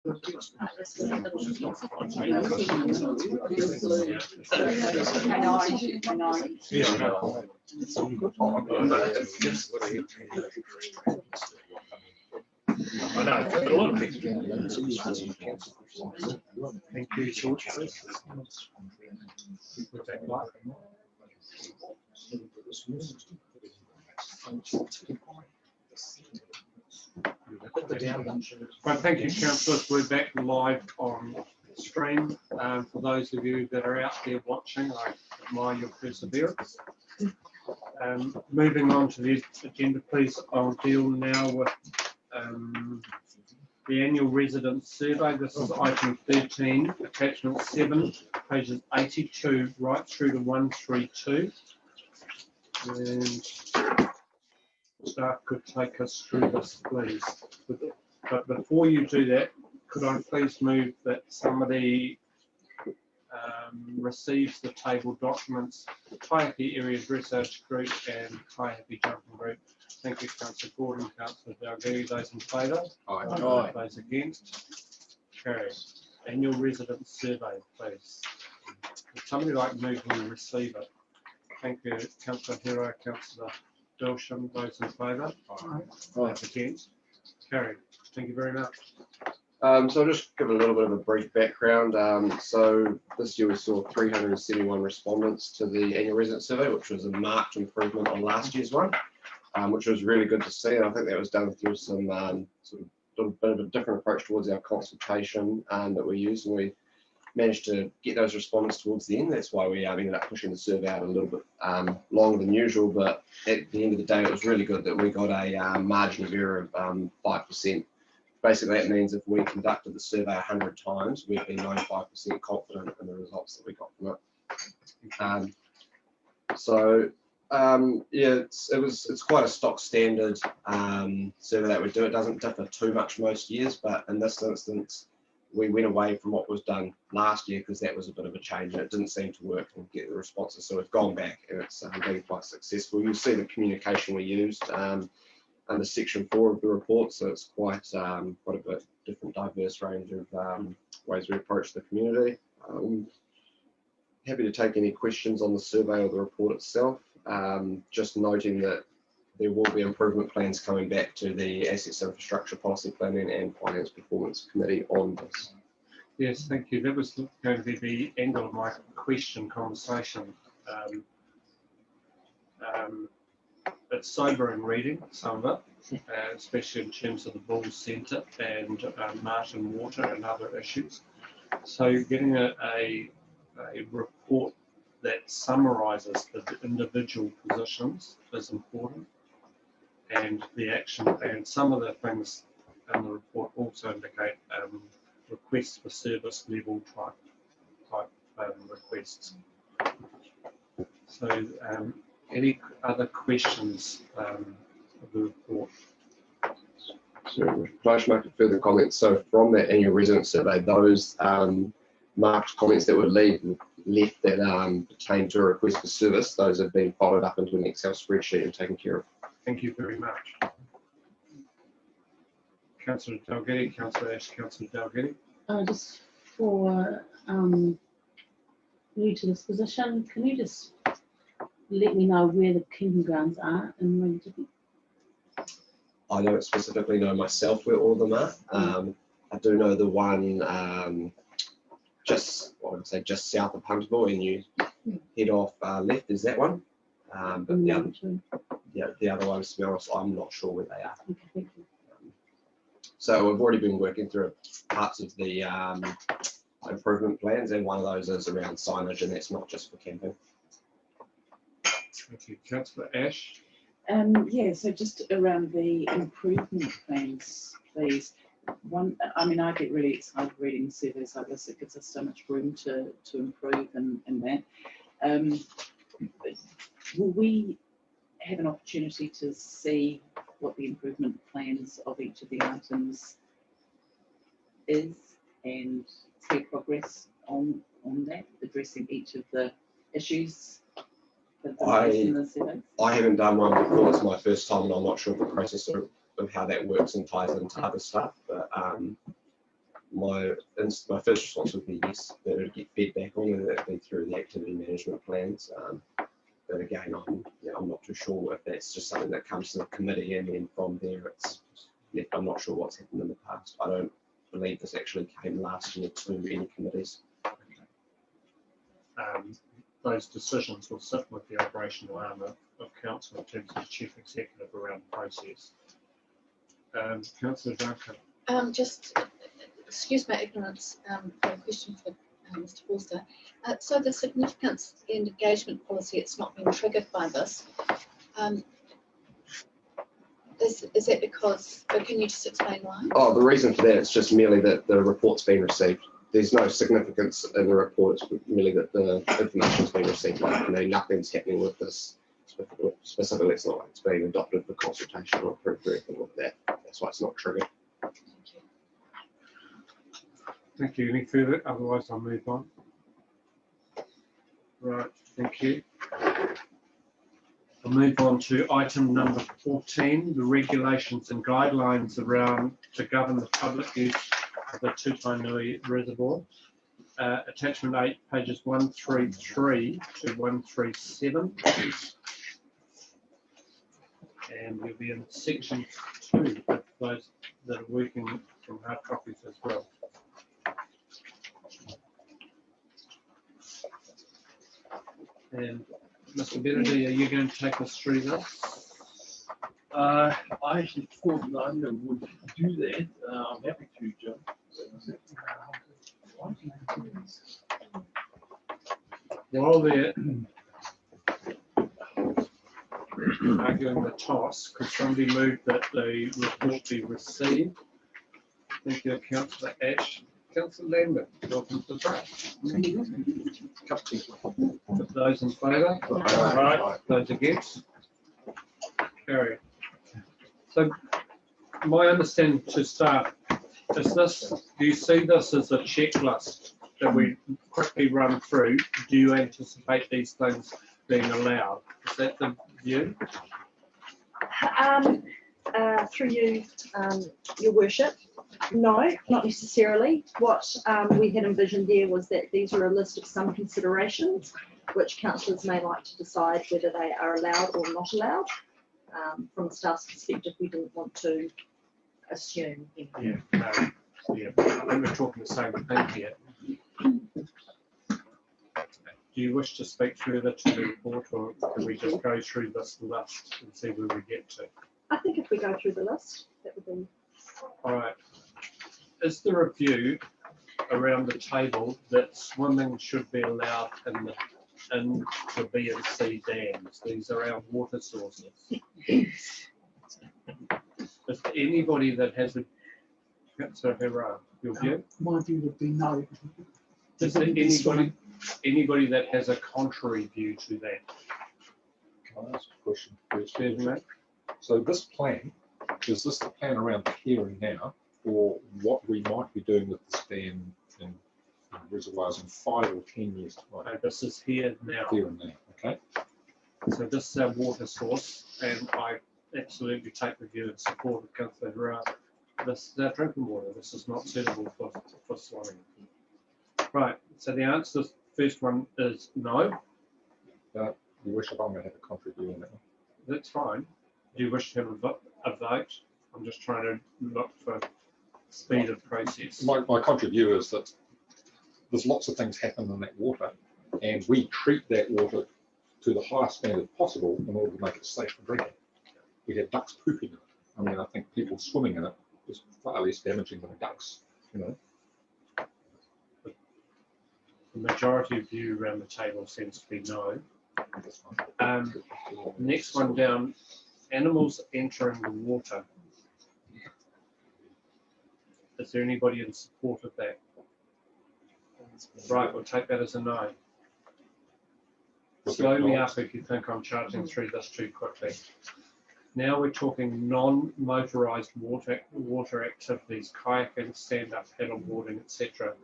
I know, a lot of people. Thank you, George. Well, thank you, councillors. We're back live on stream. For those of you that are out there watching, I admire your perseverance. Moving on to the agenda, please. I'll deal now with the annual resident survey. This is item 13, attachment 7, pages 82 right through to 132. And staff could take us through this, please. But before you do that, could I please move that somebody receives the table documents, Taihape Area Dressage Group and Taihape Jumping Group. Thank you, Councillor Gordon, Councillor Dalgety. Those in favour? Aye. Those against? Carried. Annual resident survey, please. Would somebody like to move and receive it? Thank you, Councillor Hero, Councillor Dilsham. Those in favour? Aye. Those against? Carried. Thank you very much. So I'll just give a little bit of a brief background. So this year we saw 371 respondents to the annual resident survey, which was a marked improvement on last year's one, which was really good to see. And I think that was done through some sort of little bit of a different approach towards our consultation that we used, and we managed to get those respondents towards the end. That's why we ended up pushing the survey out a little bit longer than usual. But at the end of the day, it was really good that we got a margin of error of 5%. Basically, that means if we conducted the survey 100 times, we'd be 95% confident in the results that we got from it. Yeah, it's quite a stock standard survey that we do. It doesn't differ too much most years, but in this instance, we went away from what was done last year because that was a bit of a change and it didn't seem to work and get the responses. So we've gone back and it's been quite successful. You'll see the communication we used under section 4 of the report, so it's quite a bit different, diverse range of ways we approach the community. Happy to take any questions on the survey or the report itself. Just noting that there will be improvement plans coming back to the Assets Infrastructure Policy Planning and Finance Performance Committee on this. Yes, thank you. That was going to be the end of my question conversation. It's sobering reading, some of it, especially in terms of the Bulls Centre and Martin Water and other issues. So getting a report that summarises the individual positions is important, and the action, and some of the things in the report also indicate requests for service level type requests. So any other questions of the report? So can I just make a further comment? So from that annual resident survey, those marked comments that were left that pertain to a request for service, those have been followed up into an Excel spreadsheet and taken care of. Thank you very much. Councillor Dalgety, Councillor Ash, Councillor Dalgety. Just for new to this position, can you just let me know where the camping grounds are in Rangitikei? I don't specifically know myself where all of them are. I do know the one just south of Hunterville, and you head off left is that one. But the other ones, to be honest, I'm not sure where they are. Okay, thank you. So we've already been working through parts of the improvement plans, and one of those is around signage, and that's not just for camping. Thank you. Councillor Ash. Yeah, so just around the improvement plans, please. One, I mean, I get really excited reading surveys like this. It gives us so much room to improve in that. Will we have an opportunity to see what the improvement plans of each of the items is and see progress on that, addressing each of the issues? I haven't done one before. It's my first time, and I'm not sure of the process of how that works and ties into other stuff. But my first response would be yes, that it would get fed back on, and that would be through the activity management plans. But again, I'm not too sure if that's just something that comes to the committee, and then from there it's, yeah, I'm not sure what's happened in the past. I don't believe this actually came last year to any committees. Those decisions will sit with the operational arm of council in terms of the chief executive around the process. Councillor Duncan. Just, excuse my ignorance, for a question for Mr. Forster. So the significance and engagement policy, it's not been triggered by this. Is that because, or can you just explain why? Oh, the reason for that is just merely that the report's been received. There's no significance in the report, it's merely that the information's been received. Nothing's happening with this specifically. It's not like it's being adopted for consultation or approved or anything like that. That's why it's not triggered. Thank you. Thank you. Any further? Otherwise, I'll move on. Right. Thank you. I'll move on to item number 14, the regulations and guidelines around to govern the public use of the Tutainui Reservoir. Attachment 8, pages 133 to 137. And we'll be in section 2 for those that are working from hard copies as well. And Mr. Benedy, are you going to take us through this? I actually thought Nanya would do that. I'm happy to, John. While they're arguing the toss, could somebody move that the report be received? Thank you, Councillor Ash. Councillor Lambert, welcome to the break. Those in favour? Aye. Those against? Carry. So my understanding to start is this, do you see this as a checklist that we quickly run through? Do you anticipate these things being allowed? Is that the view? Through you, your worship, no, not necessarily. What we had envisioned there was that these are a list of some considerations which councillors may like to decide whether they are allowed or not allowed. From the staff's perspective, we didn't want to assume. Yeah, no, yeah, I think we're talking the same thing here. Do you wish to speak further to the report, or can we just go through this list and see where we get to? I think if we go through the list, that would be. All right. Is there a view around the table that swimming should be allowed in the B and C dams? These are our water sources. Is there anybody that has a, so your view? My view would be no. Is there anybody that has a contrary view to that? Can I ask a question first? Excuse me? So this plan, is this the plan around the here and now, or what we might be doing with this dam in reservoirs in 5 or 10 years time? No, this is here now. Here and now, okay? So this is our water source, and I absolutely take the view and support of Councillor Gerard. This is our drinking water. This is not suitable for swimming. Right. So the answer to the first one is no. You wish if I'm going to have a contrary view on that one. That's fine. Do you wish to have a vote? I'm just trying to look for speed of process. My contrary view is that there's lots of things happen in that water, and we treat that water to the highest standard possible in order to make it safe for drinking. We have ducks pooping in it. I mean, I think people swimming in it is far less damaging than ducks, you know. The majority of view around the table seems to be no. Next one down, animals entering the water. Is there anybody in support of that? Right, we'll take that as a no. Slow me up if you think I'm charging through this too quickly. Now we're talking non-motorised water activities, kayaking, stand-up paddleboarding, etc.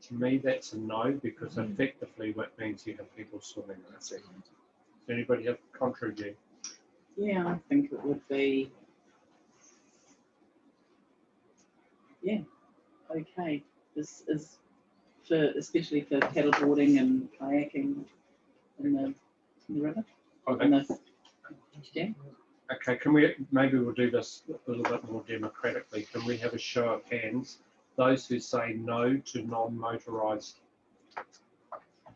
To me, that's a no, because effectively what means you have people swimming. Does anybody have a contrary view? Yeah, I think it would be. Yeah, okay. This is for, especially for paddleboarding and kayaking in the river, in the, yeah. Okay, can we, maybe we'll do this a little bit more democratically. Can we have a show of hands? Those who say no to non-motorised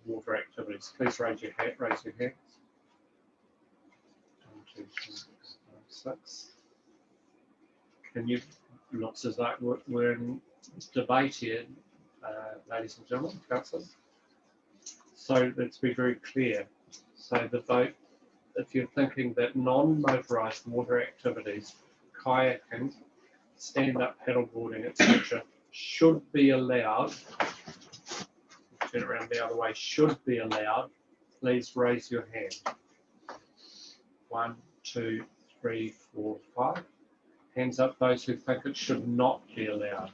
water activities, please raise your hand. Raise your hands. 1, 2, 3, 4, 5, 6. Can you? Looks as like we're in debate here, ladies and gentlemen, councillors. So let's be very clear. So the vote, if you're thinking that non-motorised water activities, kayaking, stand-up paddleboarding, etc., should be allowed, turn it around the other way, should be allowed, please raise your hand. 1, 2, 3, 4, 5. Hands up those who think it should not be allowed.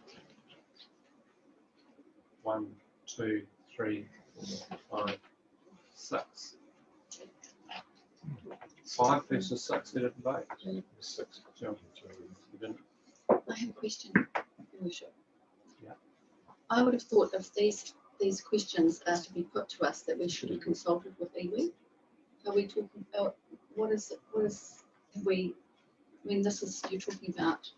1, 2, 3, 4, 5, 6. 5 versus 6, we didn't vote. 6. John, you didn't. I have a question, Your Worship. Yeah. I would have thought if these questions are to be put to us, that we should have consulted with iwi. Are we talking about, what is, have we, I mean, this is, you're talking about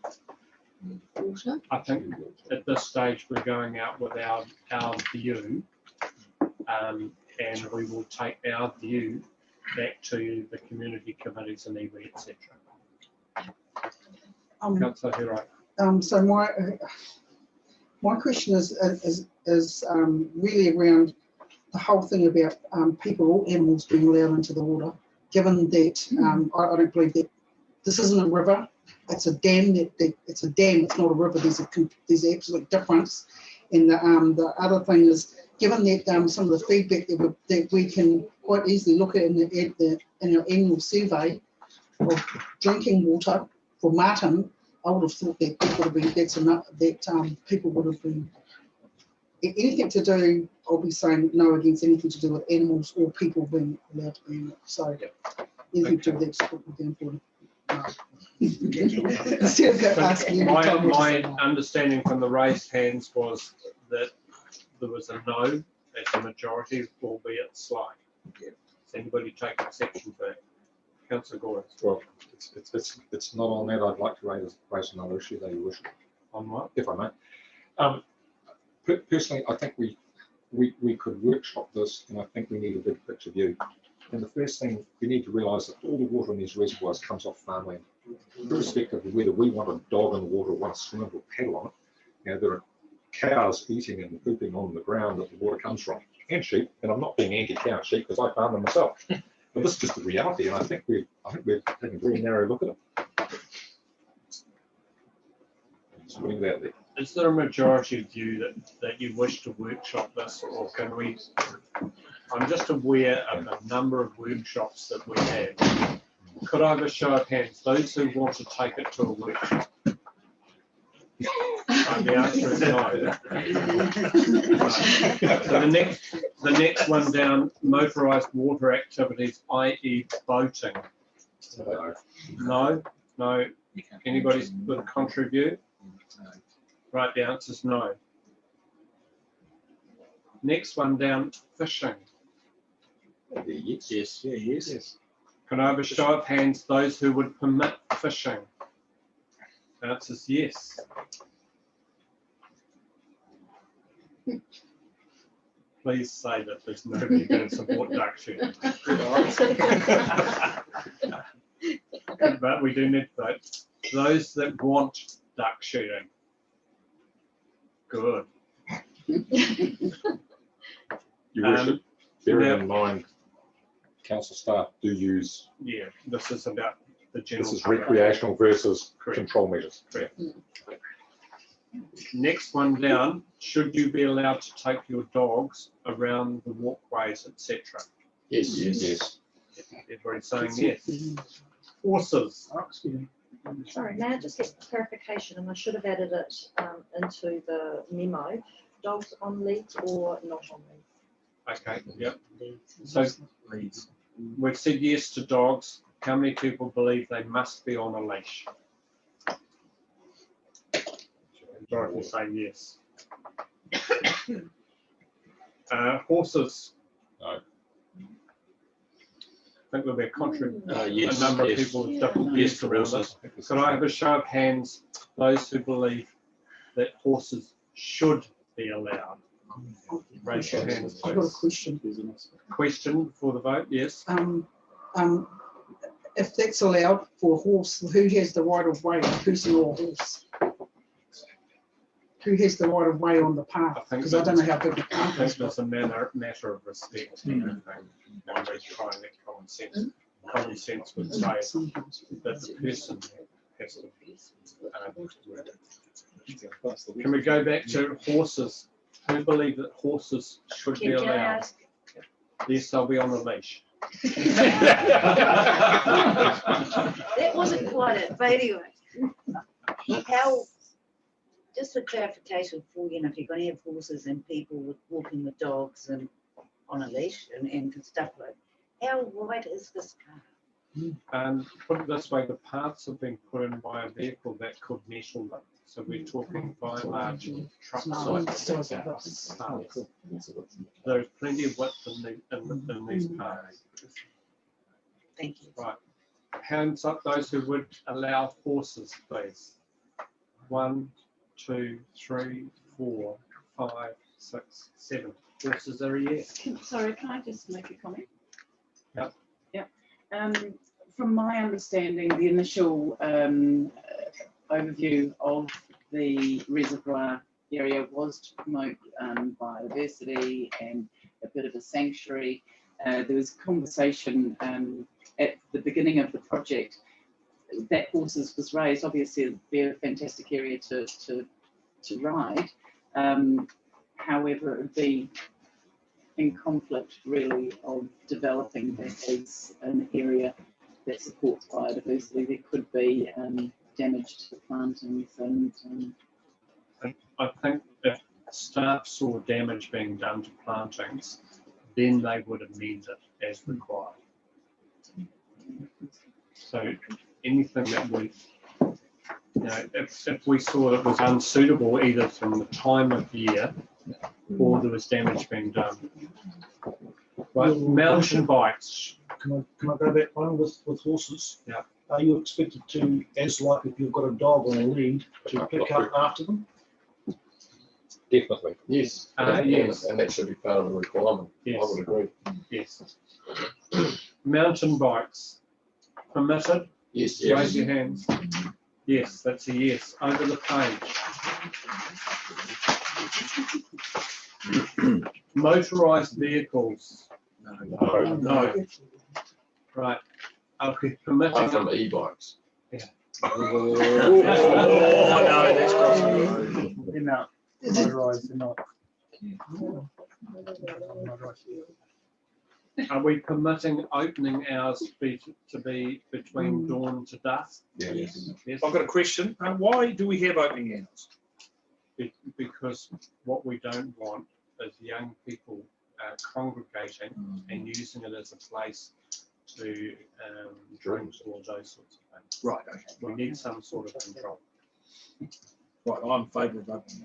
water? I think at this stage we're going out with our view, and we will take our view back to the community committees and iwi, etc. Councillor Hirai. So my question is really around the whole thing about people or animals being allowed into the water, given that I don't believe that this isn't a river, it's a dam. It's a dam, it's not a river. There's absolute difference. And the other thing is, given that some of the feedback that we can quite easily look at in our annual survey of drinking water for Martin, I would have thought that would have been people would have been anything to do. I'll be saying no against anything to do with animals or people being allowed to be in it. So anything to do with that, put me down for it. Instead of asking every time. My understanding from the raised hands was that there was a no as a majority, albeit slight. Does anybody take exception to that? Councillor Gordon. Well, it's not on that. I'd like to raise another issue that you wish. On what? If I may. Personally, I think we could workshop this, and I think we need a big picture view. And the first thing we need to realise that all the water in these reservoirs comes off farmland. Irrespective of whether we want a dog in the water or want to swim or paddle on it, there are cows eating and pooping on the ground that the water comes from, and sheep. And I'm not being anti-cow and sheep because I farm them myself. But this is just the reality, and I think we're taking a very narrow look at it. Just putting that there. Is there a majority view that you wish to workshop this, or can we? I'm just aware of a number of workshops that we have. Could I have a show of hands? Those who want to take it to a workshop. The answer is no. So the next one down, motorised water activities, i.e. boating. No. Anybody with a contrary view? Right, the answer is no. Next one down, fishing. Yes. Can I have a show of hands, those who would permit fishing? The answer is yes. Please say that there's nobody going to support duck shooting. But we do need to vote. Those that want duck shooting. Good. Your Worship, bearing now- in mind, council staff do use, Yeah, this is about the general. this is public. recreational versus Correct. control measures. Next one down, should you be allowed to take your dogs around the walkways, etc.? Yes. Everybody's saying yes. Horses. Sorry, may I just get clarification, and I should have added it into the memo, dogs on leads or not on leads? Okay, yep. So we've said yes to dogs. How many people believe they must be on a leash? Majority will say yes. Horses. No. I think there'll be a Yes, number of yes. people with different Yes, views for around horses. this. Could I have a show of hands, those who believe that horses should be allowed? Raise your hands, I've got a please. question. Question before the vote, yes? If that's allowed for a horse, who has the right of way, a person or a horse? Who has the right of way on the path? I think Because I don't know how big the I path think is. there's a matter of respect. I think, and we're trying that common sense. Common sense would say that the person has to. Can we go back to horses? Who believe that horses should be Can I allowed? ask, Yes, they'll be on the leash. that wasn't quite it, but anyway. How, just for clarification for, you know, if you're gonna have horses and people walking with dogs and on a leash and stuff like, how wide is this path? Put it this way, the paths have been put in by a vehicle that could nettle them. So we're talking by large truck size paths. There's plenty of width in these paths. Thank you. Right. Hands up those who would allow horses, please. 1, 2, 3, 4, 5, 6, 7. Horses are a yes. Sorry, can I just make a comment? Yep. Yep. From my understanding, the initial overview of the reservoir area was to promote biodiversity and a bit of a sanctuary. There was conversation at the beginning of the project that horses was raised. Obviously, it'd be a fantastic area to ride. However, it would be in conflict really of developing that as an area that supports biodiversity. There could be damage to the plantings and I think if staff saw damage being done to plantings, then they would amend it as required. So anything that we, you know, if we saw it was unsuitable either from the time of year or there was damage being done. Right, mountain bikes. Can I go back one with horses? Yeah. Are you expected to, as like if you've got a dog on a lead, to pick up after them? Definitely. Yes. Yes. And that should be part of the requirement. Yes. I would agree. Yes. Mountain bikes permitted? Yes. Raise your hands. Yes, that's a yes. Over the page. Motorised vehicles. No. No. Right. Okay, permitted. Apart from e-bikes. Oh, no, that's crossing the road. They're not motorised, they're not. Are we permitting opening hours to be between dawn to dusk? Yes. Yes. I've got a question. Why do we have opening hours? Because what we don't want is young people congregating and using it as a place to drink or those sorts of things. Right, okay. We need some sort of control. Right, I'm in favour of opening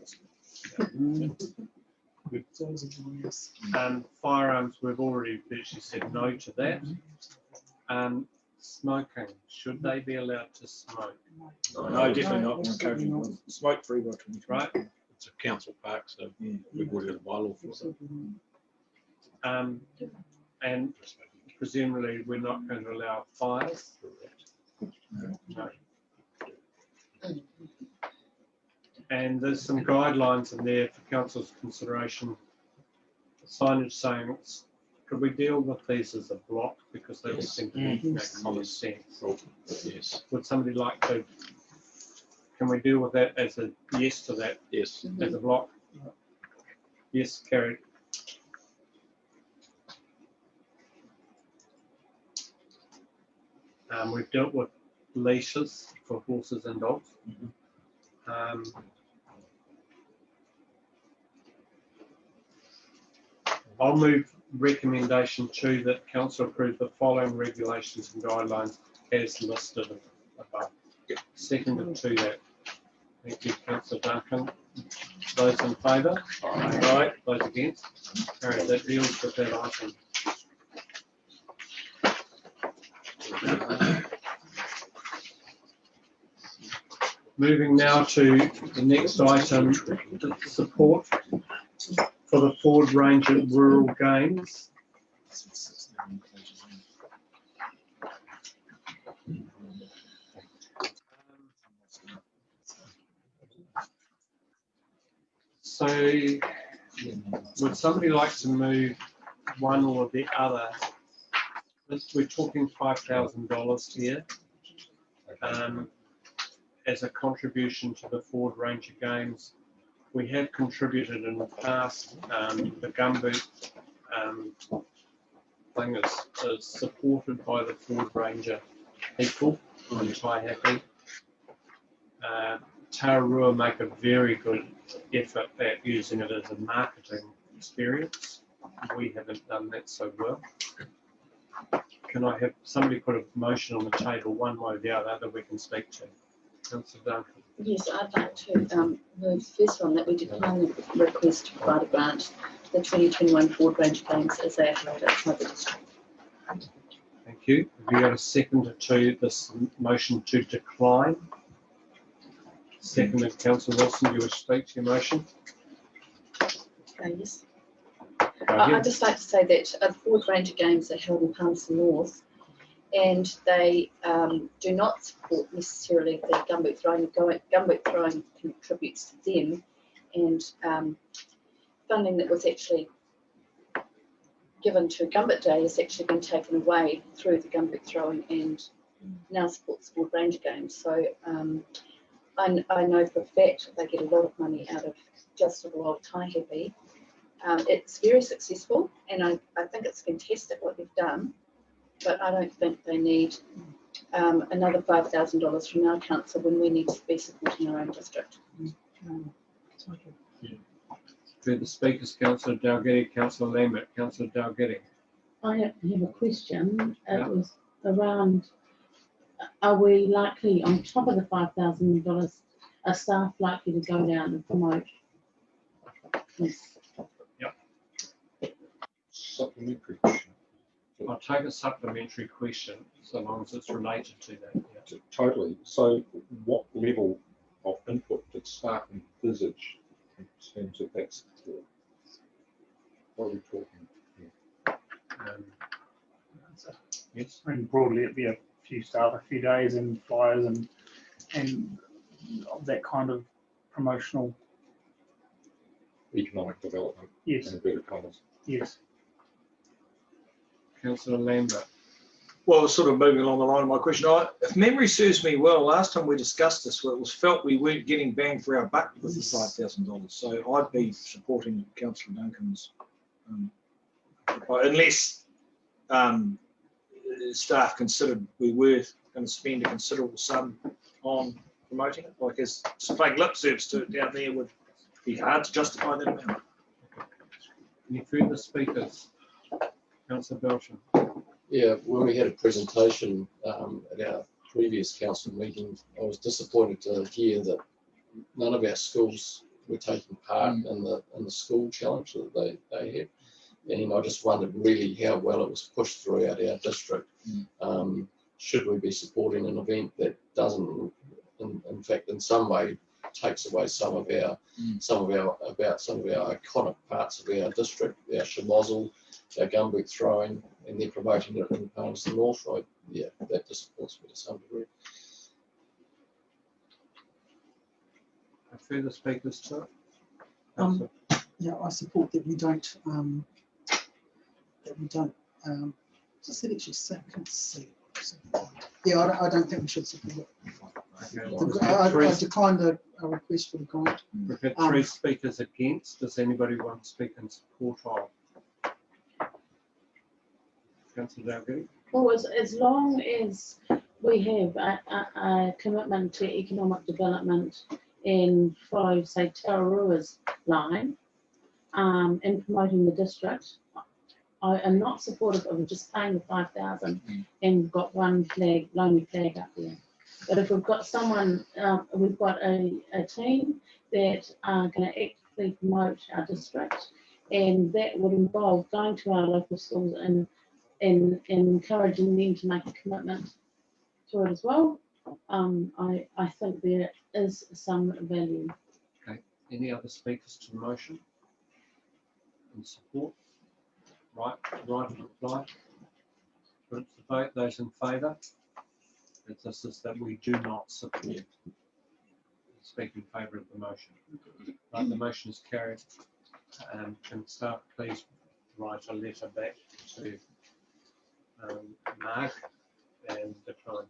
hours. Firearms, we've already virtually said no to that. Smoking, should they be allowed to smoke? No, definitely not. We're encouraging smoke free by 2020. Right? It's a council park, so we've already got a bylaw for it. And presumably we're not going to allow fires? No. And there's some guidelines in there for council's consideration. Signage saying, could we deal with these as a block because they all seem to make common sense? Yes. Would somebody like to? Can we deal with that as a yes to that? Yes. As a block? Yes, carried. We've dealt with leashes for horses and dogs. I'll move recommendation 2 that council approve the following regulations and guidelines as listed above. Seconded to that. Thank you, councillor Duncan. Those in favour? Aye. Those against? Carried. That deals with that item. Moving now to the next item, the support for the Ford Ranger Rural Games. So would somebody like to move one or the other? We're talking $5,000 here as a contribution to the Ford Ranger Games. We have contributed in the past. The gumboot thing is supported by the Ford Ranger people in Taihape. Tararua make a very good effort at using it as a marketing experience. We haven't done that so well. Can I have somebody put a motion on the table one way or the other that we can speak to? Councillor Duncan. Yes, I'd like to move the first one, that we decline the request to provide a grant to the 2021 Ford Ranger Games as they are held outside the district. Thank you. Have you got a second to this motion to decline? Seconded, Councillor Wilson, you wish to speak to your motion? Yes. I'd just like to say that Ford Ranger Games are held in Palmerston North, and they do not support necessarily the gumboot throwing. Gumboot throwing contributes to them, and funding that was actually given to Gumboot Day has actually been taken away through the gumboot throwing, and now supports Ford Ranger Games. So I know for a fact they get a lot of money out of just little old Taihape. It's very successful, and I think it's fantastic what they've done, but I don't think they need another $5,000 from our council when we need to be supporting our own district. Further speakers, Councillor Dalgety, Councillor Lambert, Councillor Dalgety. I have a question. Yeah. It was around, are we likely, on top of the $5,000, are staff likely to go down and promote this? Supplementary question. I'll take a supplementary question so long as it's related to that. Yeah. Totally. So what level of input did staff envisage in terms of that support? What are we talking here? Yes. And broadly, it'd be a few staff, a few days, and flyers, and that kind of promotional. Economic development. Yes. In inverted commas. Yes. Councillor Lambert. Well, sort of moving along the line of my question, if memory serves me well, last time we discussed this, it was felt we weren't getting bang for our buck with the $5,000. So I'd be supporting Councillor Duncan's, unless staff considered we were going to spend a considerable sum on promoting it. Like, as just playing lip service to it down there would be hard to justify that amount. Any further speakers? Councillor Belsham. Yeah, when we had a presentation at our previous council meeting, I was disappointed to hear that none of our schools were taking part in the school challenge that they had. And I just wondered really how well it was pushed throughout our district. Should we be supporting an event that doesn't, in fact, in some way, takes away some of our iconic parts of our district, our shemozzle, our gumboot throwing, and they're promoting it in Palmerston North, right? Yeah, that disappoints me to some degree. Further speakers to it? Yeah, I support that we don't, just said actually say, I can't see. Yeah, I don't think we should support it. Okay. I declined a request for the grant. We've had three speakers against. Does anybody want to speak in support of? Councillor Dalgety. Well, as long as we have a commitment to economic development and follow, say, Tararua's line in promoting the district, I am not supportive of just paying the 5,000 and got one flag, lonely flag up there. But if we've got someone, we've got a team that are going to act actively promote our district, and that would involve going to our local schools and encouraging them to make a commitment to it as well. I think there is some value. Any other speakers to the motion? In support? Right, reply. Put it to the vote. Those in favour? This is that we do not support. Speak in favour of the motion. Right, the motion is carried. Can staff please write a letter back to Mark and decline.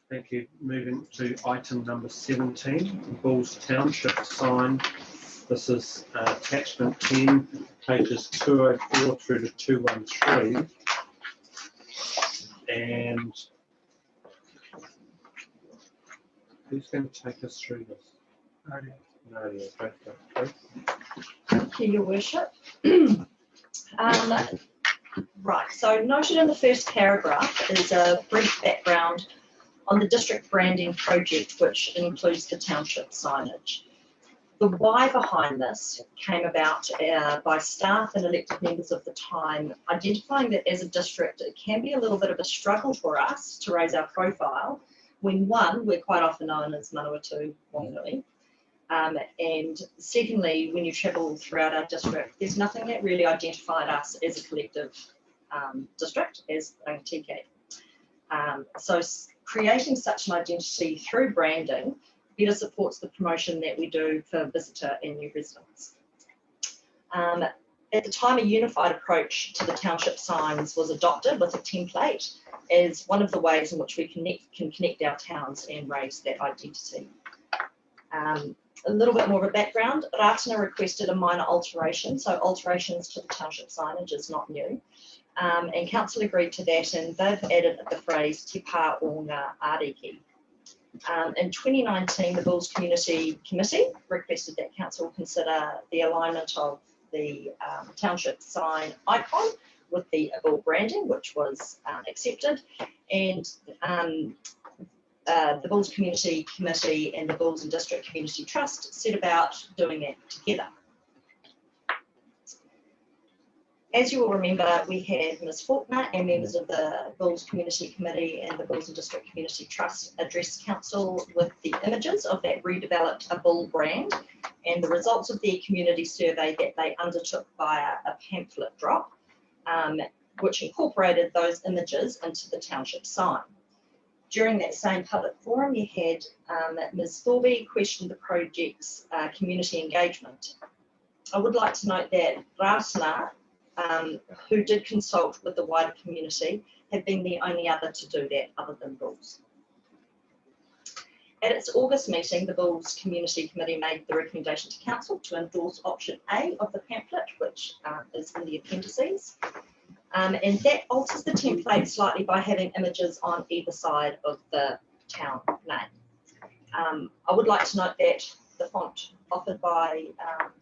Thank you. Moving to item number 17, Bulls Township sign. This is attachment 10, pages 204 through to 213. And who's going to take us through this? Nadia, please. Thank you, Your Worship. Right, so noted in the first paragraph is a brief background on the district branding project, which includes the township signage. The why behind this came about by staff and elected members of the time, identifying that as a district, it can be a little bit of a struggle for us to raise our profile when, one, we're quite often known as Manawatu Whanganui, and secondly, when you travel throughout our district, there's nothing that really identified us as a collective district, as Rangitikei. So creating such an identity through branding better supports the promotion that we do for visitor and new residents. At the time, a unified approach to the township signs was adopted with a template as one of the ways in which we can connect our towns and raise that identity. A little bit more of a background, Ratana requested a minor alteration, so alterations to the township signage is not new. And council agreed to that, and they've added the phrase Te Pā o ngā Ariki. In 2019, the Bulls Community Committee requested that council consider the alignment of the township sign icon with the bull branding, which was accepted, and the Bulls Community Committee and the Bulls and District Community Trust set about doing that together. As you will remember, we had Ms Faulkner and members of the Bulls Community Committee and the Bulls and District Community Trust address council with the images of that redeveloped bull brand and the results of their community survey that they undertook via a pamphlet drop, which incorporated those images into the township sign. During that same public forum, you had Ms Thorby question the project's community engagement. I would like to note that Ratana, who did consult with the wider community, have been the only other to do that other than Bulls. At its August meeting, the Bulls Community Committee made the recommendation to council to endorse option A of the pamphlet, which is in the appendices. And that alters the template slightly by having images on either side of the town name. I would like to note that the font offered by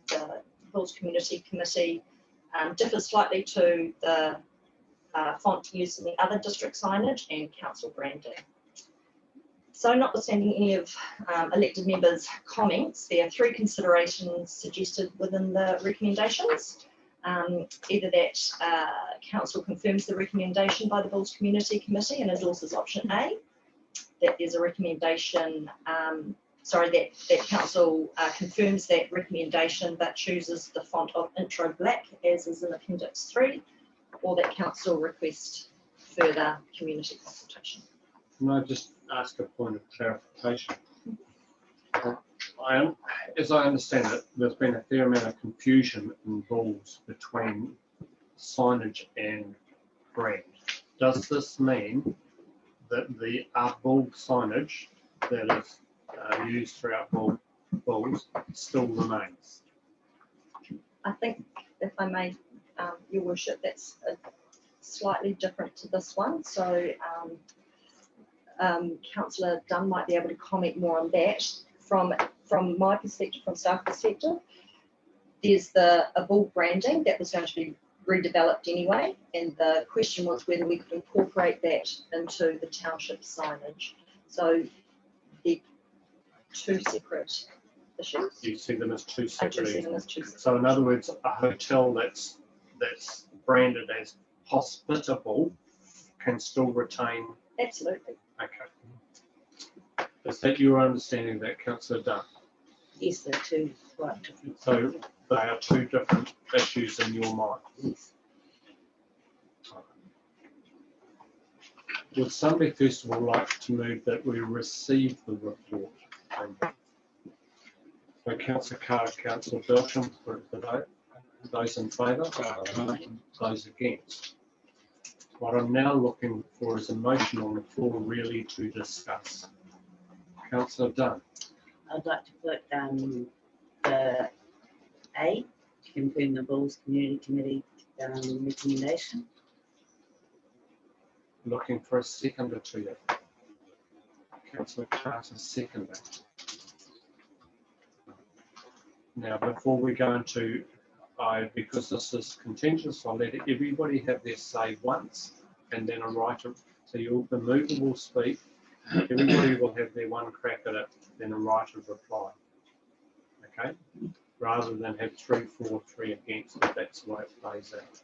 the Bulls Community Committee differs slightly to the font used in the other district signage and council branding. So notwithstanding any of elected members' comments, there are three considerations suggested within the recommendations. Either that council confirms the recommendation by the Bulls Community Committee and endorses option A, that there's a recommendation, that council confirms that recommendation but chooses the font of intro black as is in appendix 3, or that council requests further community consultation. Can I just ask a point of clarification? As I understand it, there's been a fair amount of confusion in Bulls between signage and brand. Does this mean that the Bull signage that is used throughout Bulls still remains? I think, if I may, Your Worship, that's slightly different to this one. So Councillor Dunn might be able to comment more on that. From my perspective, from staff perspective, there's a bull branding that was going to be redeveloped anyway, and the question was whether we could incorporate that into the township signage. So they're two separate issues. You see them as two I do separate see entities. them as two separate. So in other words, a hotel that's branded as hospitable can still retain. Absolutely. Okay. Is that your understanding of that, Councillor Dunn? Yes, they're two quite different. So they are two different issues in your mind. Yes. Would somebody first of all like to move that we receive the report? So Councillor Carr, Councillor Belsham for the vote. Those in favour? Those against? What I'm now looking for is a motion on the floor really to discuss. Councillor Dunn. I'd like to put the A, to confirm the Bulls Community Committee recommendation. Looking for a seconder to that. Councillor Carter, seconder. Now, before we go into, because this is contentious, I'll let everybody have their say once and then a right of, so the mover will speak, everybody will have their one crack at it, then a right of reply. Okay? Rather than have 3 for, 3 against, if that's the way it plays out.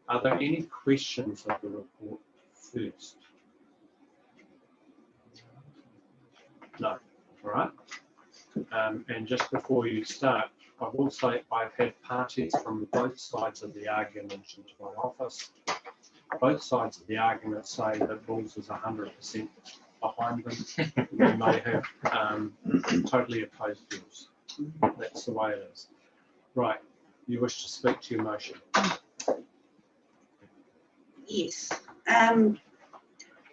Are there any questions of the report first? No. All right. And just before you start, I will say I've had parties from both sides of the argument into my office. Both sides of the argument say that Bulls is 100% behind them, and they have totally opposed views. That's the way it is. Right. You wish to speak to your motion? Yes.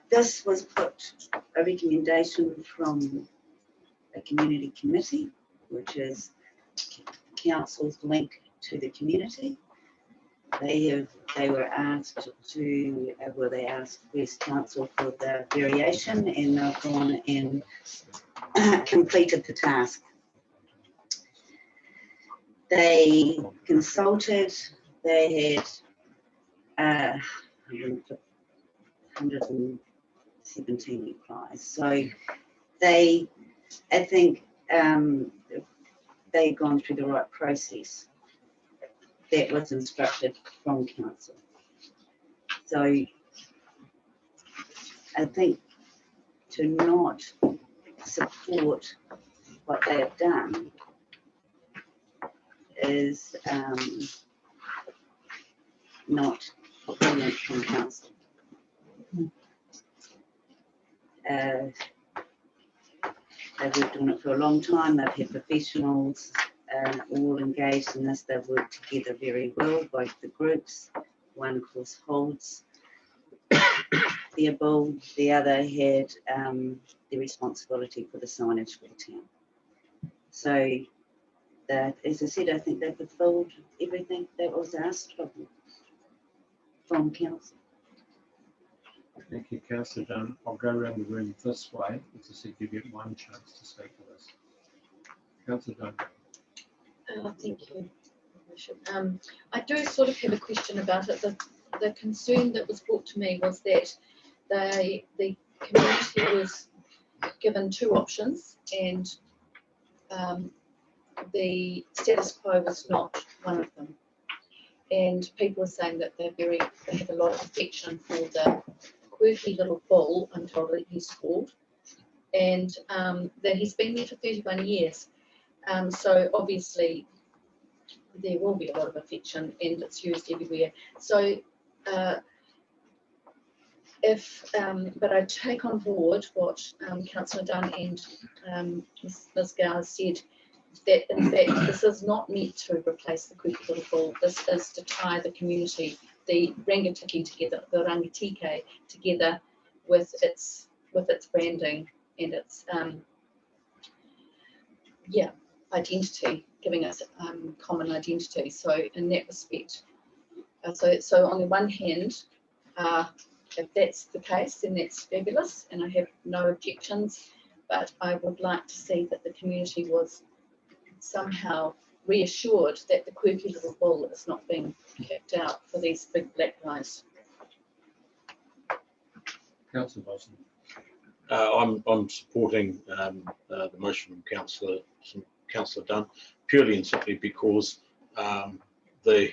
This was put a recommendation from a community committee, which is council's link to the community. They were asked to, they asked West Council for the variation, and they've gone and completed the task. They consulted, they had 117 replies. So I think they've gone through the right process that was instructed from council. So I think to not support what they have done is not brilliant from council. They've worked on it for a long time. They've had professionals all engaged in this. They've worked together very well, both the groups. One, of course, holds their bull. The other had the responsibility for the signage for the town. So, as I said, I think they've fulfilled everything that was asked of them from council. Thank you, Councillor Dunn. I'll go around the room this way. As I said, you get one chance to speak to this. Councillor Dunn. Thank you, Bishop. I do sort of have a question about it. The concern that was brought to me was that the community was given 2 options, and the status quo was not one of them. And people are saying that they have a lot of affection for the quirky little bull, I'm told that he's called, and that he's been there for 31 years. So obviously there will be a lot of affection, and it's used everywhere. So but I take on board what Councillor Dunn and Ms. Gow said, that in fact this is not meant to replace the quirky little bull. This is to tie the community, the Rangatiki together, the Rangatike together with its branding and its identity, giving us common identity. So in that respect, so on the one hand, if that's the case, then that's fabulous, and I have no objections. But I would like to see that the community was somehow reassured that the quirky little bull is not being kicked out for these big black guys. Councillor Wilson. I'm supporting the motion from Councillor Dunn purely and simply because the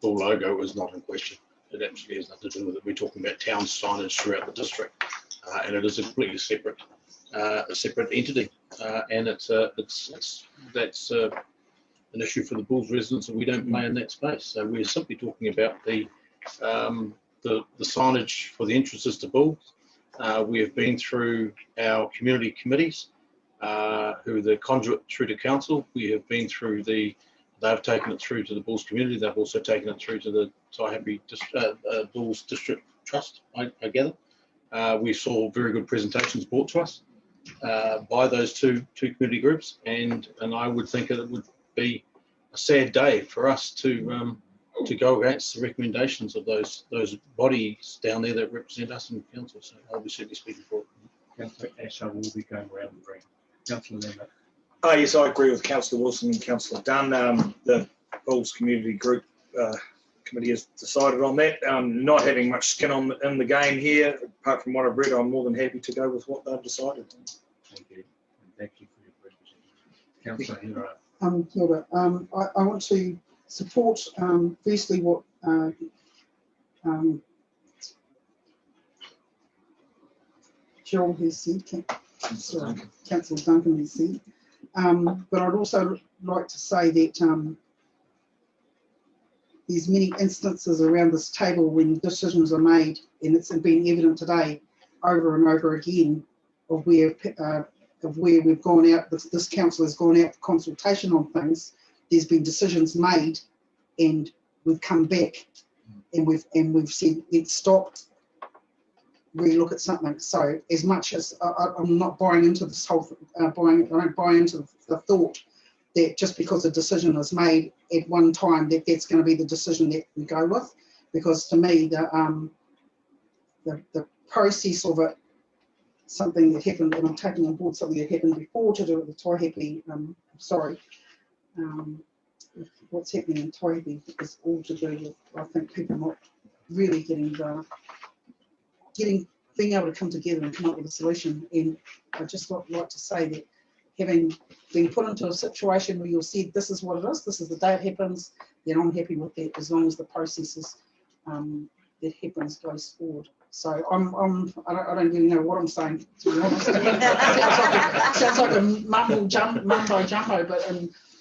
bull logo is not in question. It actually has nothing to do with it. We're talking about town signage throughout the district, and it is a completely separate entity, and that's an issue for the Bulls residents, and we don't play in that space. So we're simply talking about the signage for the entrances to Bulls. We have been through our community committees, who are the conduit through to council. We have been through they've taken it through to the Bulls community. They've also taken it through to the Taihape Bulls District Trust, I gather. We saw very good presentations brought to us by those two community groups, and I would think that it would be a sad day for us to go against the recommendations of those bodies down there that represent us in council. So I'll be certainly speaking for it. Councillor Asher will be going round the ring. Councillor Lambert. Yes, I agree with Councillor Wilson and Councillor Dunn. The Bulls Community Group Committee has decided on that. Not having much skin in the game here, apart from what I've read, I'm more than happy to go with what they've decided. Thank you. And thank you for your presentation. Councillor Hira. Kia ora. I want to support firstly what Cheryl has said, Councillor Duncan has said. But I'd also like to say that there's many instances around this table when decisions are made, and it's been evident today over and over again of where we've gone out, this council has gone out for consultation on things. There's been decisions made, and we've come back, and we've said let's stop, relook at something. So as much as I'm not buying into this whole, I don't buy into the thought that just because a decision is made at one time that's going to be the decision that we go with, because to me the process of it, something that happened, and I'm taking on board something that happened before to do with the Taihape, what's happening in Taihape is all to do with, I think, people not really being able to come together and come up with a solution. And I just like to say that having been put into a situation where you're said this is what it is, this is the day it happens, then I'm happy with that as long as the processes that happens goes forward. So I don't really know what I'm saying, to be honest. Sounds like a mumbo jumbo, but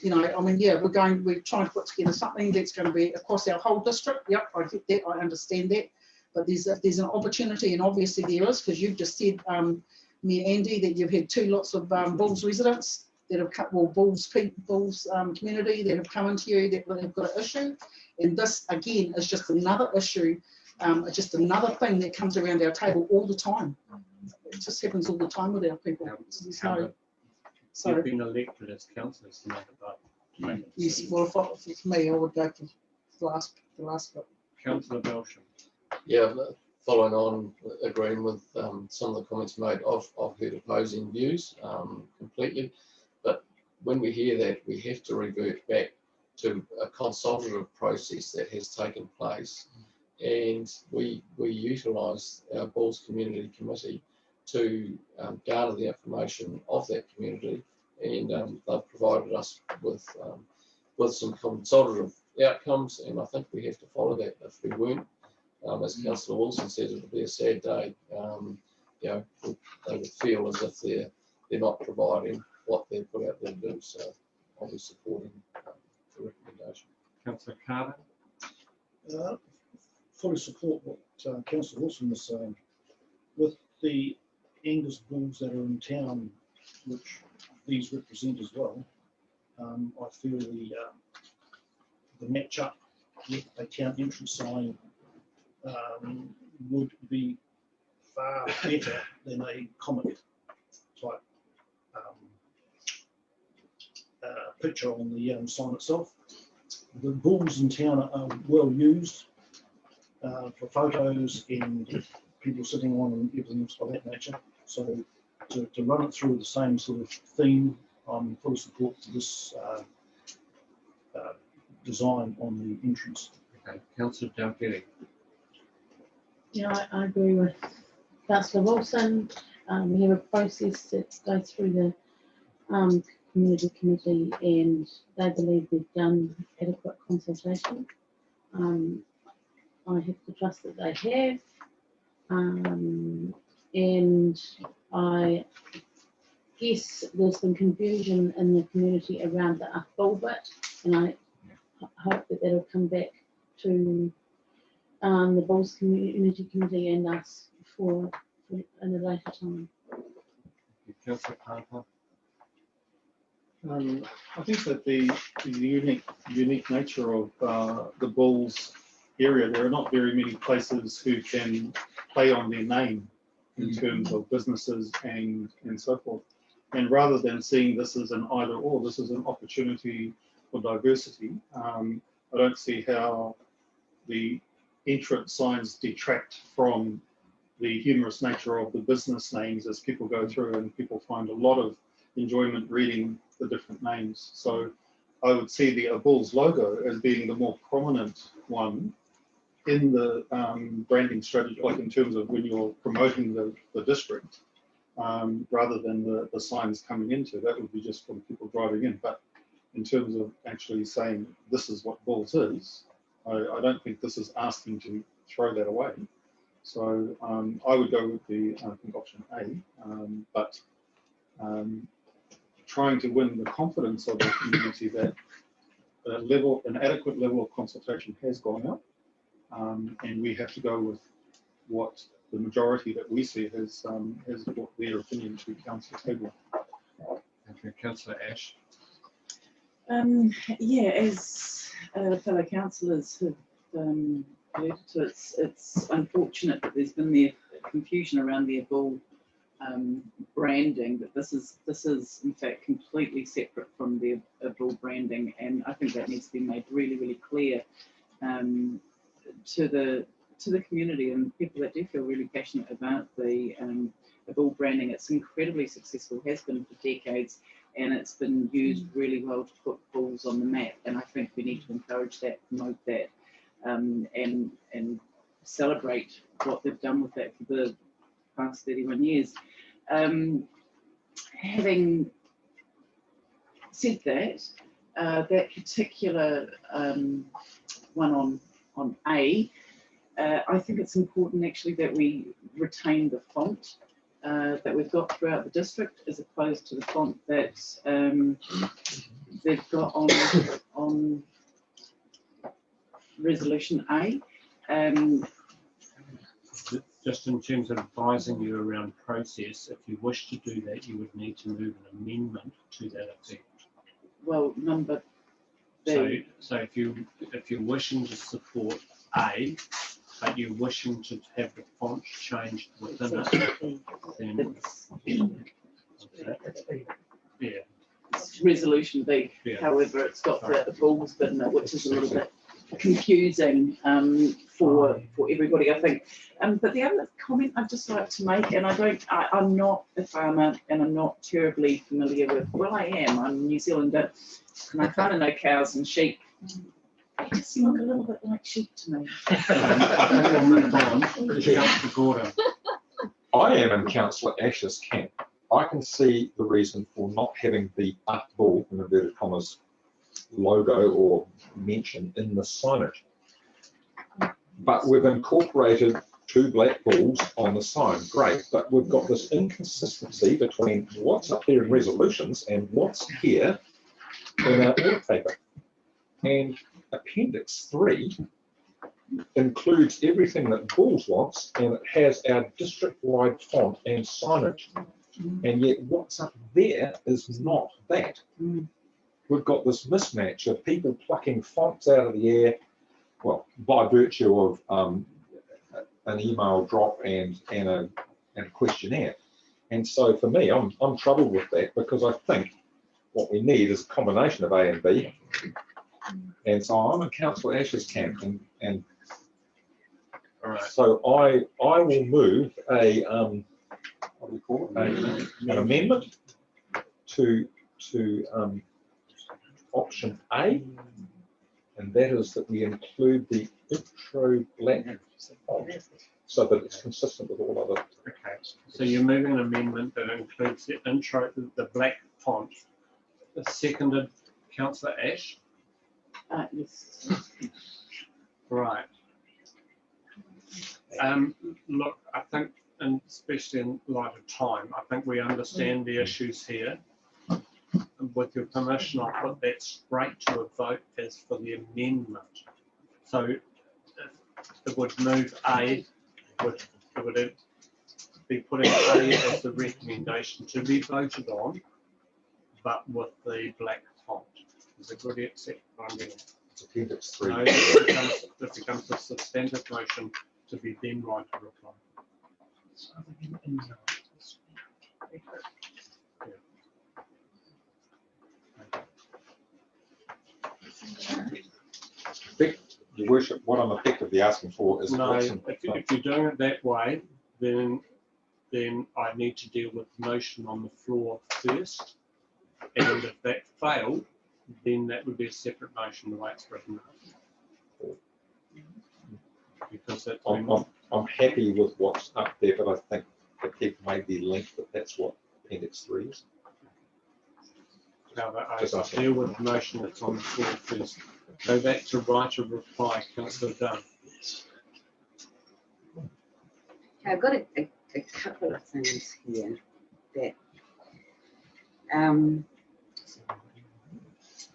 we're trying to put together something that's going to be across our whole district. Yep, I get that, I understand that. But there's an opportunity, and obviously there is, because you've just said, me and Andy, that you've had two lots of Bulls residents that have come, well, Bulls community that have come into you that have got an issue. And this, again, is just another issue, just another thing that comes around our table all the time. It just happens all the time with our people. You've been elected as councillors tonight, but yes, well, for me, I would go for the last bit. Councillor Belsham. Yeah, following on, agreeing with some of the comments made, I've heard opposing views completely, but when we hear that, we have to revert back to a consultative process that has taken place, and we utilise our Bulls Community Committee to gather the information of that community, and they've provided us with some consultative outcomes, and I think we have to follow that. If we weren't, as Councillor Wilson said, it would be a sad day. They would feel as if they're not providing what they put out there to do. So I'll be supporting the recommendation. Councillor Carter. Fully support what Councillor Wilson was saying. With the Angus Bulls that are in town, which these represent as well, I feel the match up with a town entrance sign would be far better than a comic type picture on the sign itself. The Bulls in town are well used for photos and people sitting on and everything of that nature. So to run it through the same sort of theme, I'm full support for this design on the entrance. Okay, Councillor Dalgety. Yeah, I agree with Councillor Wilson. we have a process that goes through the community committee, and they believe we've done adequate consultation. I have to trust that they have, and I guess there's some confusion in the community around the bull bit, and I hope that that'll come back to the Bulls Community Committee and us for in a later time. Councillor Parker. I think that the unique nature of the Bulls area, there are not very many places who can play on their name in terms of businesses and so forth. And rather than seeing this as an either or, this is an opportunity for diversity. I don't see how the entrance signs detract from the humorous nature of the business names as people go through, and people find a lot of enjoyment reading the different names. So I would see the Bulls logo as being the more prominent one in the branding strategy, like in terms of when you're promoting the district, rather than the signs coming into. That would be just for the people driving in. But in terms of actually saying this is what Bulls is, I don't think this is asking to throw that away. So I would go with the I think option A, but trying to win the confidence of the community that an adequate level of consultation has gone up, and we have to go with what the majority that we see has brought their opinion to council table. Thank you, Councillor Ash. Yeah, as fellow councillors have alluded to, it's unfortunate that there's been the confusion around the Bull branding, but this is in fact completely separate from the Bull branding, and I think that needs to be made really, really clear to the community and people that do feel really passionate about the Bull branding. It's incredibly successful, has been for decades, and it's been used really well to put Bulls on the map. And I think we need to encourage that, promote that, and celebrate what they've done with that for the past 31 years. Having said that, that particular one on A, I think it's important actually that we retain the font that we've got throughout the district, as opposed to the font that they've got on resolution A. Just in terms of advising you around process, if you wish to do that, you would need to move an amendment to that effect. Well, number B. So if you're wishing to support A, but you're wishing to have the font changed within it, then yeah. It's resolution B. Yeah. However, it's got the Bulls bit in it, which is a little bit confusing for everybody, I think. But the other comment I'd just like to make, and I'm not a farmer and I'm not terribly familiar with, well, I am, I'm a New Zealander, and I kind of know cows and sheep. They just look a little bit like sheep to me. I am in Councillor Ash's camp. I can see the reason for not having the bull, in inverted commas, logo or mention in the signage. But we've incorporated 2 black bulls on the sign, great, but we've got this inconsistency between what's up there in resolutions and what's here in our order paper. And Appendix 3 includes everything that Bulls wants, and it has our district-wide font and signage. And yet what's up there is not that. We've got this mismatch of people plucking fonts out of the air, well, by virtue of an email drop and a questionnaire. And so for me, I'm troubled with that, because I think what we need is a combination of A and B. And so I'm in Councillor Ash's camp, and all right. So I will move a what do we call it? An amendment to option A, and that is that we include the intro black font so that it's consistent with all other. Okay, so you're moving an amendment that includes the intro, the black font. Seconded, councillor Ash. Yes. Right. Look, I think, and especially in light of time, I think we understand the issues here. With your permission, I'll put that straight to a vote as for the amendment. So it would move A, it would be putting A as the recommendation to be voted on, but with the black font. Is it good? Accept what I'm doing? Appendix 3. No, it becomes a substantive motion to be then right to reply. Your worship, what I'm effectively asking for is No, if you're doing it that way, then I need to deal with the motion on the floor first. And if that failed, then that would be a separate motion the way it's written. Because that's I'm happy with what's up there, but I think the keep may be linked that that's what Appendix 3 is. Now that I deal with the motion that's on the floor first. Go back to right of reply, councillor Dunn. I've got a couple of things here that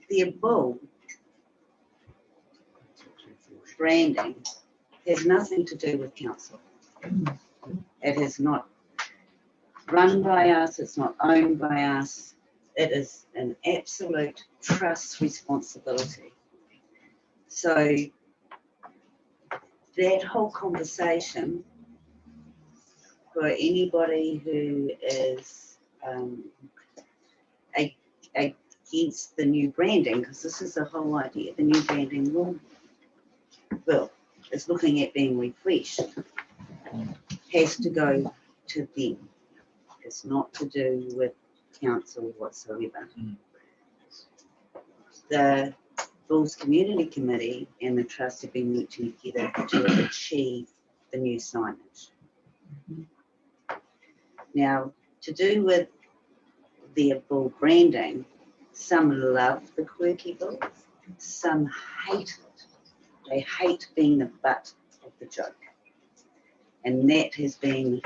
the above branding has nothing to do with council. It is not run by us, it's not owned by us. It is an absolute trust responsibility. So that whole conversation for anybody who is against the new branding, because this is the whole idea, the new branding will is looking at being refreshed, has to go to them. It's not to do with council whatsoever. The Bulls Community Committee and the Trust have been working together to achieve the new signage. Now, to do with the bull branding, some love the quirky bulls, some hate it. They hate being the butt of the joke. And that has been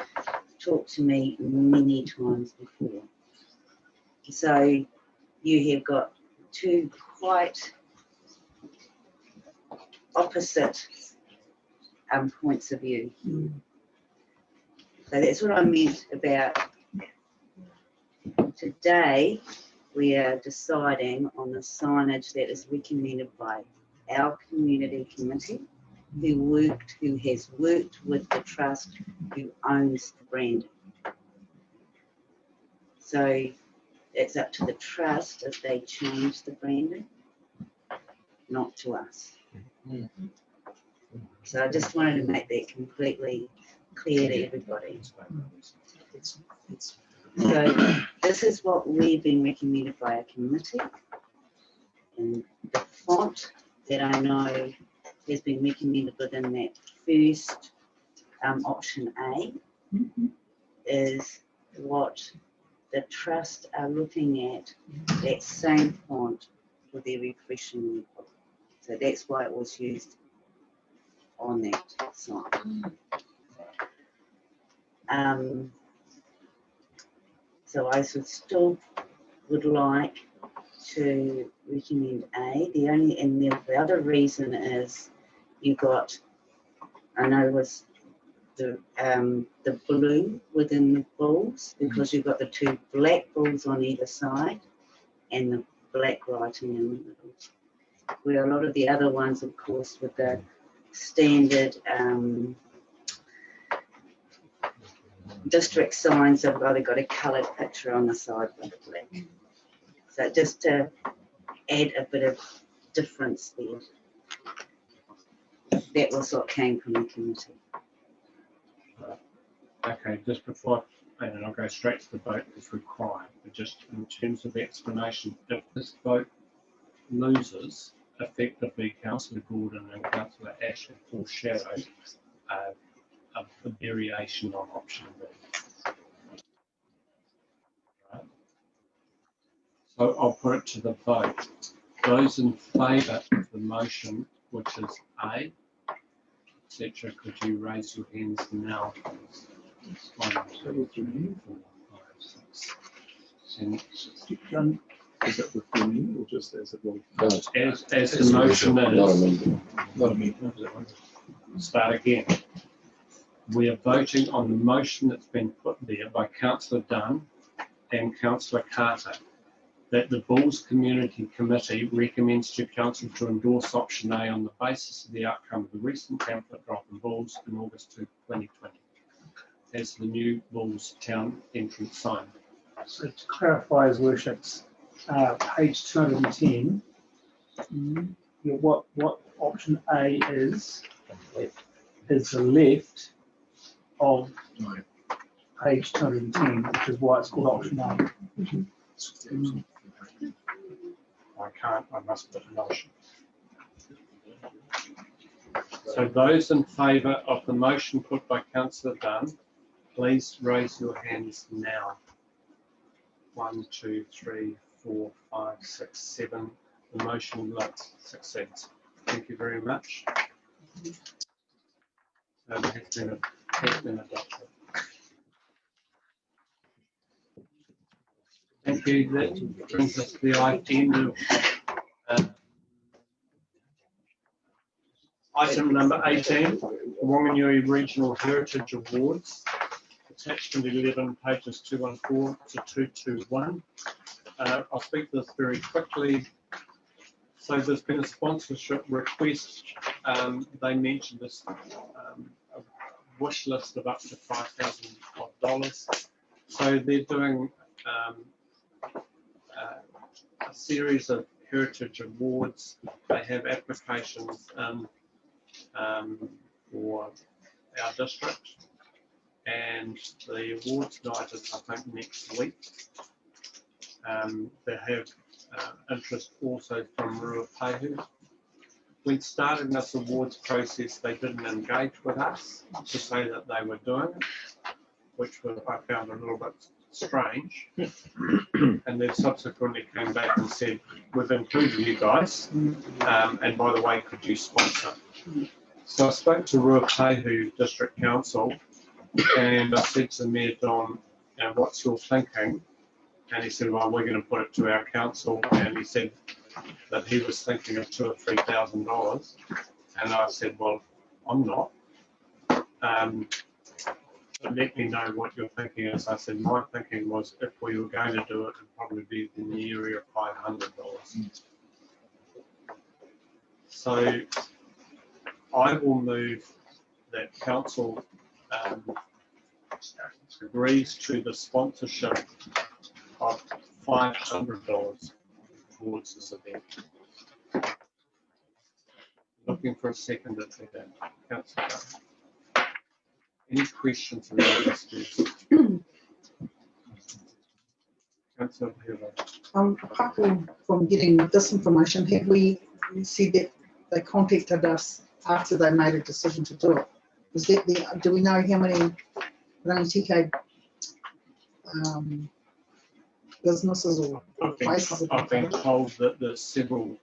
talked to me many times before. So you have got two quite opposite points of view. So that's what I meant about today. We are deciding on the signage that is recommended by our community committee, who has worked with the trust who owns the branding. So it's up to the trust if they change the branding, not to us. So I just wanted to make that completely clear to everybody. So this is what we've been recommended by our committee, and the font that I know has been recommended within that first option A is what the trust are looking at, that same font for their refreshing report. So that's why it was used on that sign. So I still would like to recommend A. The other reason is you got, I know it was the blue within the bulls, because you've got the two black bulls on either side and the black writing in the middle. Where a lot of the other ones, of course, with the standard district signs have either got a coloured picture on the side with the black. So just to add a bit of difference there. That was what came from the committee. Okay, just before, and I'll go straight to the vote if required, but just in terms of the explanation, if this vote loses, effectively Councillor Gordon and Councillor Ash have foreshadowed a variation on option B. Right. So I'll put it to the vote. Those in favour of the motion, which is A, etc., could you raise your hands now, please? 1, 2, 3, 4, 5, 6, 7. Is it with me or just as it was? As the motion is. Not a me. Start again. We are voting on the motion that's been put there by Councillor Dunn and Councillor Carter, that the Bulls Community Committee recommends to Council to endorse option A on the basis of the outcome of the recent pamphlet drop in Bulls in August 2020 as the new Bulls town entrance sign. So to clarify, His Worships, page 210, what option A is the left of page 210, which is why it's called option A. I must put a motion. So those in favour of the motion put by Councillor Dunn, please raise your hands now. 1, 2, 3, 4, 5, 6, 7. The motion succeeds. Thank you very much. It has been adopted. Thank you. That brings us to the end of item number 18, Wanganui Regional Heritage Awards. Attachment 11, pages 214 to 221. I'll speak this very quickly. So there's been a sponsorship request. They mentioned this a wish list of up to $5,000. So they're doing a series of heritage awards. They have applications for our district, and the awards night is, I think, next week. They have interest also from Ruapehu. When starting this awards process, they didn't engage with us to say that they were doing it, which I found a little bit strange. And then subsequently came back and said, we've included you guys, and by the way, could you sponsor? So I spoke to Ruapehu District Council, and I said to Mayor Don, what's your thinking? And he said, well, we're going to put it to our council. And he said that he was thinking of $2,000 or $3,000. And I said, well, I'm not. But let me know what your thinking is. I said, my thinking was if we were going to do it, it'd probably be in the area of $500. So I will move that council agrees to the sponsorship of $500 towards this event. Looking for a second to that. Councillor. Any questions around this? Councillor Hiller. Apart from getting this information, have we said that they contacted us after they made a decision to do it? Is that the, do we know how many TK businesses or places? I've been told that there's several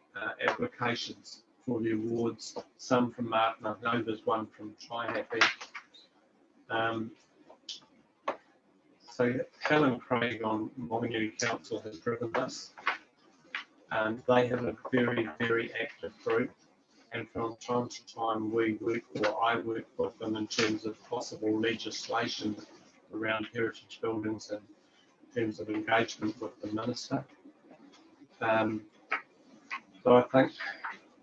applications for the awards, some from Martin. I know there's one from Try Happy. So Helen Craig on Wanganui Council has driven this. They have a very, very active group, and from time to time we work, or I work with them in terms of possible legislation around heritage buildings and in terms of engagement with the minister. So I think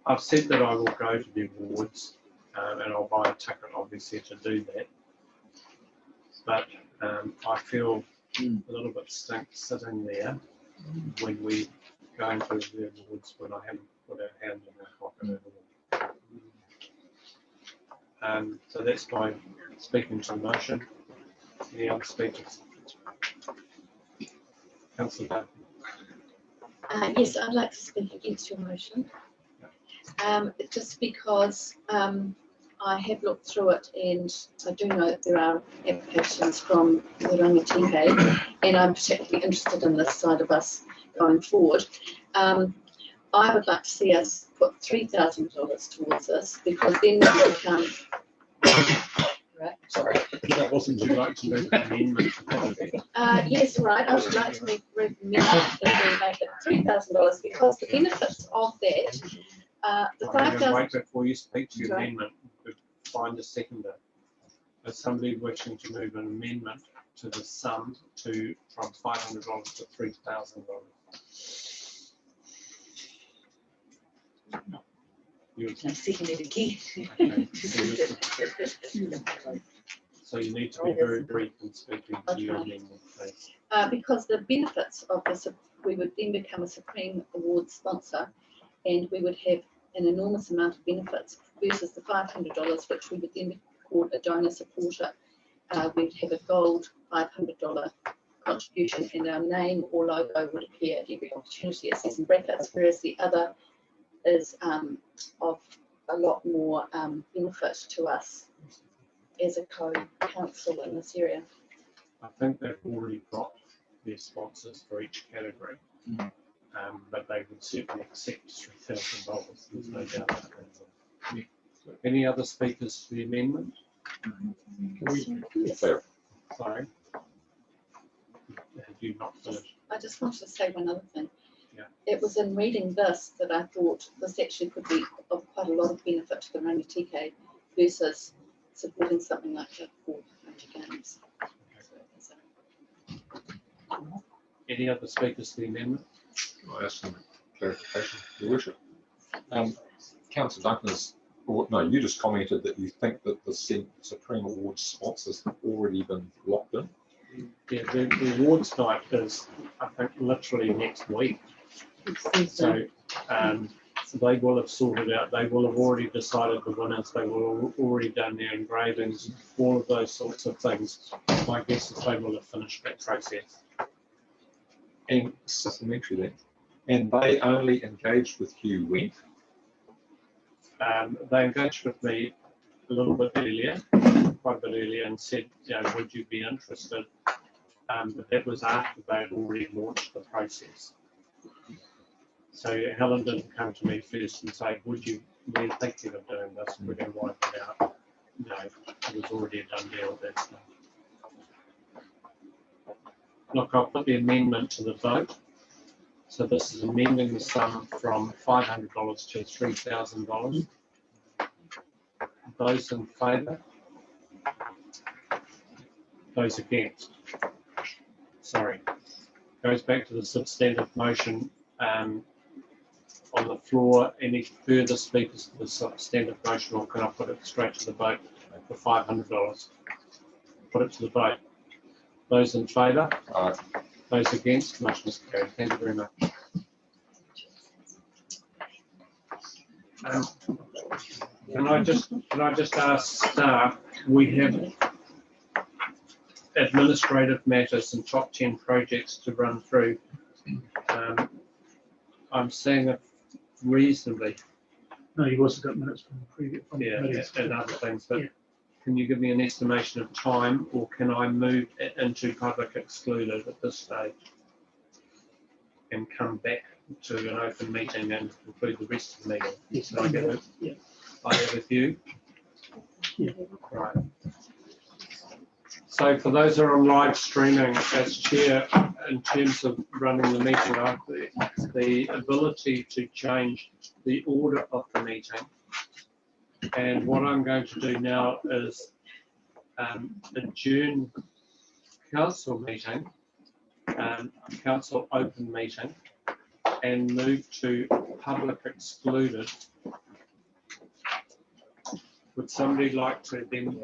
I've said that I will go to the awards, and I'll buy a ticket obviously to do that. But I feel a little bit sitting there when we go into the awards when I haven't put our hand in our pocket at all. So that's my speaking to the motion. Any other speakers? Councillor. Yes, I'd like to speak against your motion. Just because I have looked through it and I do know that there are applications from the Rangitikei, and I'm particularly interested in this side of us going forward. I would like to see us put $3,000 towards this, because then we become. Right. Sorry, that wasn't you like to move an amendment. Yes, right. I would like to make it $3,000, because the benefits of that, the I'm going to wait 5,000. before you speak to your Sorry. amendment. We'd find a seconder. As somebody wishing to move an amendment to the sum from $500 to $3,000. You, I'm second it again. okay, so you need to be very brief in speaking to your amendment, please. Because the benefits of this, we would then become a Supreme Award sponsor, and we would have an enormous amount of benefits versus the $500, which we would then be called a donor supporter. We'd have a gold $500 contribution, and our name or logo would appear at every opportunity. It says in brackets, whereas the other is of a lot more benefit to us as a co-council in this area. I think they've already got their sponsors for each category, but they would certainly accept $3,000. There's no doubt about that. Any other speakers to the amendment? Yes. Sorry. Have you not finished? I just wanted to say one other thing. Yeah. It was in reading this that I thought this actually could be of quite a lot of benefit to the Rangitikei versus supporting something like the Ford Country Games. Any other speakers to the amendment? I ask some clarification, Your Worship. Councillor Duncan has, no, you just commented that you think that the Supreme Award sponsors have already been locked in. Yeah, the awards night is, I think, literally next week. So they will have sorted out, they will have already decided the winners, they will have already done their engravings, all of those sorts of things. My guess is they will have finished that process. And supplementary then, and they only engaged with you when? They engaged with me a little bit earlier, quite a bit earlier, and said, you know, would you be interested? But that was after they had already launched the process. So Helen didn't come to me first and say, would you be thinking of doing this? We're going to wipe it out. No, it was already a done deal at that stage. Look, I'll put the amendment to the vote. So this is amending the sum from $500 to $3,000. Those in favour? Those against? Sorry. Goes back to the substantive motion on the floor. Any further speakers to the substantive motion, or can I put it straight to the vote for $500? Put it to the vote. Those in favour? Aye. Those against? Motion is carried. Thank you very much. Can I just ask staff, we have administrative matters and top 10 projects to run through. I'm seeing it reasonably. No, you've also got minutes from the previous. From Yeah, committees. and other things, but Yeah. can you give me an estimation of time, or can I move it into public excluded at this stage and come back to an open meeting and conclude the rest of the meeting? Yes, Can I get it? yeah. I have with you? Yeah. Right. So for those who are on live streaming, as chair, in terms of running the meeting, I have the ability to change the order of the meeting. And what I'm going to do now is adjourn council meeting, council open meeting, and move to public excluded. Would somebody like to then,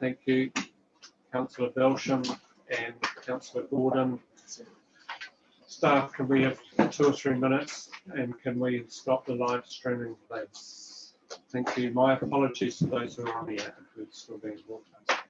thank you, Councillor Belsham and Councillor Gordon. Staff, can we have 2 or 3 minutes, and can we stop the live streaming, please? Thank you. My apologies to those who are on here who are still being broadcast.